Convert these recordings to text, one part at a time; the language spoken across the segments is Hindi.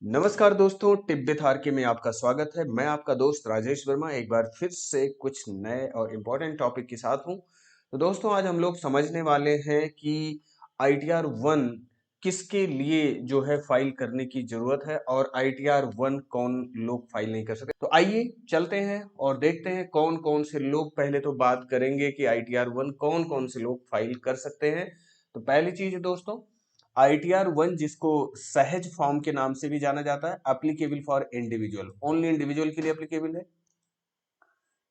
नमस्कार दोस्तों, टिप विद आर के में आपका स्वागत है। मैं आपका दोस्त राजेश वर्मा एक बार फिर से कुछ नए और इम्पोर्टेंट टॉपिक के साथ हूं। तो दोस्तों आज हम लोग समझने वाले हैं कि ITR 1 किसके लिए जो है फाइल करने की जरूरत है और ITR 1 कौन लोग फाइल नहीं कर सकते। तो आइए चलते हैं और देखते हैं कौन कौन से लोग। पहले तो बात करेंगे कि ITR 1 कौन कौन से लोग फाइल कर सकते हैं। तो पहली चीज है दोस्तों, ITR 1 जिसको सहज फॉर्म के नाम से भी जाना जाता है, applicable for individual, only individual के लिए एप्लीकेबल है।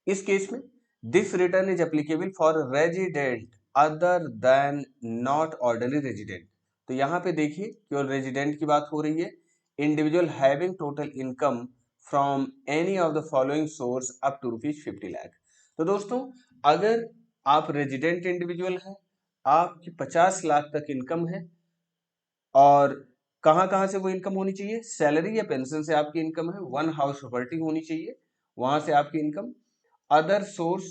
इस केस में this return is applicable for resident other than not ordinary resident. तो यहाँ पे देखिए केवल रेजिडेंट की बात हो रही है। Individual having total income from any of the following source up to ₹50 lakh. तो दोस्तों अगर आप रेजिडेंट इंडिविजुअल हैं, आपकी 50 लाख तक इनकम है, और कहां कहां से वो इनकम होनी चाहिए? सैलरी या पेंशन से आपकी इनकम है, वन हाउस प्रॉपर्टी होनी चाहिए, वहां से आपकी income. Other source,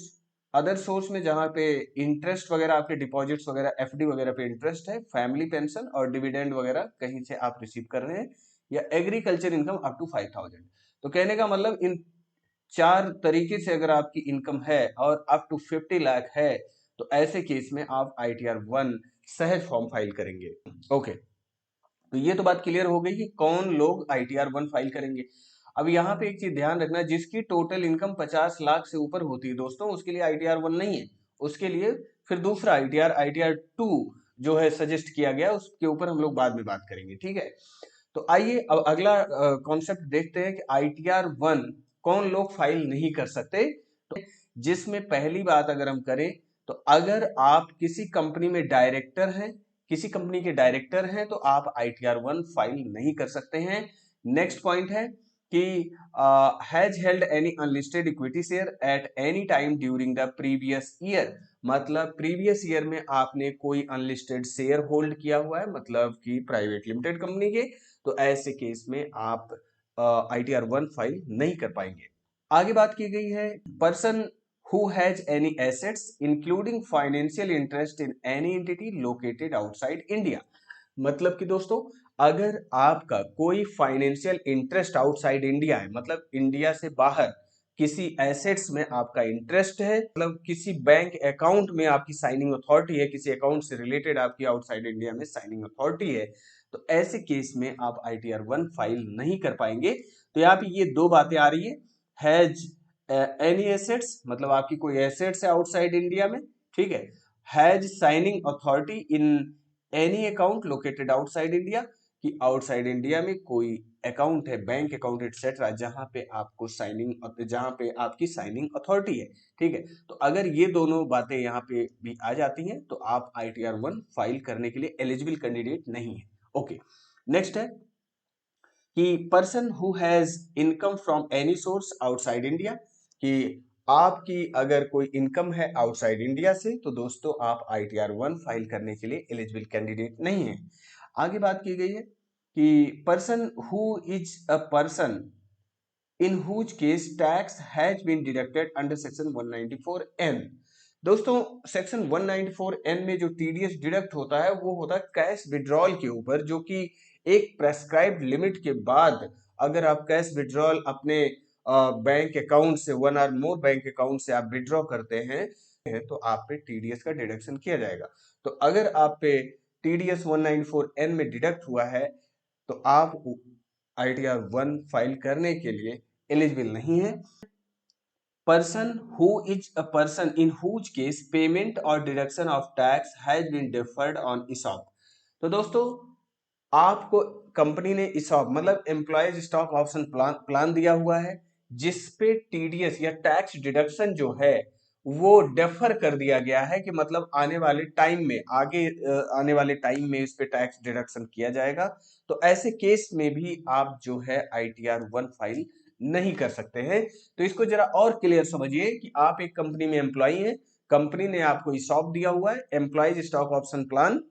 other source में जहां पे इंटरेस्ट वगैरह, आपके डिपॉजिट्स वगैरह, एफडी वगैरह पे इंटरेस्ट है, फैमिली पेंशन और डिविडेंड वगैरह कहीं से आप रिसीव कर रहे हैं, या एग्रीकल्चर इनकम अप टू 5000। तो कहने का मतलब इन चार तरीके से अगर आपकी इनकम है और अप टू 50 लाख है, तो ऐसे केस में आप ITR 1 सहज फॉर्म फाइल करेंगे। ओके, तो ये तो बात क्लियर हो गई कि कौन लोग ITR 1 फाइल करेंगे। अब यहाँ पे एक चीज ध्यान रखना, जिसकी टोटल इनकम 50 लाख से ऊपर होती है दोस्तों, उसके लिए ITR 1 नहीं है। उसके लिए फिर दूसरा ITR 2 जो है सजेस्ट किया गया, उसके ऊपर हम लोग बाद में बात करेंगे, ठीक है। तो आइए अब अगला कॉन्सेप्ट देखते हैं कि ITR 1 कौन लोग फाइल नहीं कर सकते। तो जिसमें पहली बात अगर हम करें, तो अगर आप किसी कंपनी में डायरेक्टर हैं, किसी कंपनी के डायरेक्टर हैं, तो आप ITR 1 फाइल नहीं कर सकते हैं। नेक्स्ट पॉइंट है कि has held any unlisted equity share at any time during the previous year. मतलब प्रीवियस ईयर में आपने कोई अनलिस्टेड शेयर होल्ड किया हुआ है, मतलब कि प्राइवेट लिमिटेड कंपनी के, तो ऐसे केस में आप ITR 1 फाइल नहीं कर पाएंगे। आगे बात की गई है person who has any assets including financial interest in any entity located outside India। मतलब कि दोस्तों अगर आपका कोई फाइनेंशियल इंटरेस्ट आउटसाइड इंडिया है, मतलब इंडिया से बाहर किसी एसेट्स में आपका इंटरेस्ट है, मतलब किसी बैंक अकाउंट में आपकी साइनिंग अथॉरिटी है, किसी अकाउंट से रिलेटेड आपकी आउटसाइड इंडिया में साइनिंग अथॉरिटी है, तो ऐसे केस में आप ITR 1 फाइल नहीं कर पाएंगे। तो यहाँ पे ये दो बातें आ रही है, हैज एनी एसेट्स, मतलब आपकी कोई एसेट्स है आउटसाइड इंडिया में, ठीक है। Has signing authority in any account located outside India, कि आउटसाइड इंडिया में कोई अकाउंट है, बैंक अकाउंट एटसेट्रा, जहां पे आपको साइनिंग, जहां पे आपकी साइनिंग अथॉरिटी है, ठीक है। तो अगर ये दोनों बातें यहाँ पे भी आ जाती हैं, तो आप ITR 1 फाइल करने के लिए एलिजिबल कैंडिडेट नहीं है। ओके, नेक्स्ट है कि person who has income from any source outside India, कि आपकी अगर कोई इनकम है आउटसाइड इंडिया से, तो दोस्तों आप ITR 1 फाइल करने के लिए एलिजिबल कैंडिडेट नहीं है। आगे बात की गई है कि person who is a person in whose case tax has been deducted under section 194N। दोस्तों सेक्शन 194N में जो TDS डिडक्ट होता है, वो होता है कैश विड्रॉल के ऊपर, जो कि एक प्रेस्क्राइब्ड लिमिट के बाद अगर आप कैश विड्रॉल अपने बैंक अकाउंट से, वन और मोर बैंक अकाउंट से आप विड्रॉ करते हैं, तो आप पे TDS का डिडक्शन किया जाएगा। तो अगर आप पे TDS 194N में डिडक्ट हुआ है, तो आप ITR 1 फाइल करने के लिए एलिजिबल नहीं है। Person who is a person in whose case payment और deduction of tax has been deferred on ESOP। तो दोस्तों आपको कंपनी ने ESOP मतलब एम्प्लॉयज स्टॉक ऑप्शन प्लान दिया हुआ है, जिसपे TDS या टैक्स डिडक्शन जो है वो डेफर कर दिया गया है, कि मतलब आने वाले टाइम में, आगे आने वाले टाइम में इस पे टैक्स डिडक्शन किया जाएगा। तो ऐसे केस में भी आप जो है ITR 1 फाइल नहीं कर सकते हैं। तो इसको जरा और क्लियर समझिए कि आप एक कंपनी में एम्प्लॉय हैं, कंपनी ने आपको ESOP दिया हुआ है, employees stock option plan,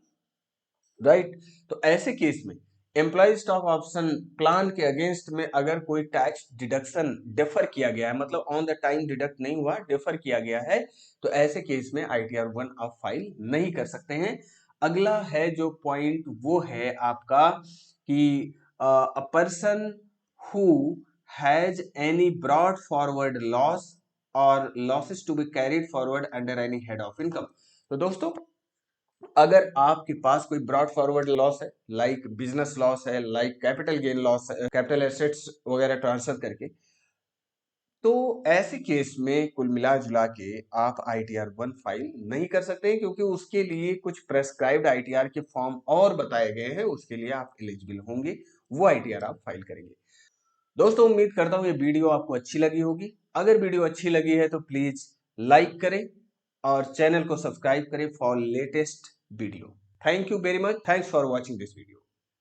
right. तो ऐसे केस में एम्प्लॉय स्टॉक ऑप्शन प्लान के अगेंस्ट में अगर कोई टैक्स डिडक्शन डिफर किया गया है, मतलब ऑन द टाइम डिडक्ट नहीं हुआ, डिफर किया गया है, तो ऐसे केस में ITR 1 आप फाइल नहीं कर सकते हैं। अगला है जो पॉइंट, वो है आपका कि a person who has any brought forward loss or losses to be carried forward under any head of income। तो दोस्तों, अगर आपके पास कोई ब्रॉड फॉरवर्ड लॉस है, लाइक बिजनेस लॉस है, लाइक कैपिटल गेन लॉस है, कैपिटल एसेट्स वगैरह ट्रांसफर करके, तो ऐसे केस में कुल मिला जुला के आप ITR 1 फाइल नहीं कर सकते, क्योंकि उसके लिए कुछ प्रेस्क्राइब्ड ITR के फॉर्म और बताए गए हैं, उसके लिए आप एलिजिबल होंगे, वो ITR आप फाइल करेंगे। दोस्तों, उम्मीद करता हूं ये वीडियो आपको अच्छी लगी होगी। अगर वीडियो अच्छी लगी है तो प्लीज लाइक करें और चैनल को सब्सक्राइब करें for latest video. Thank you very much. Thanks for watching this video.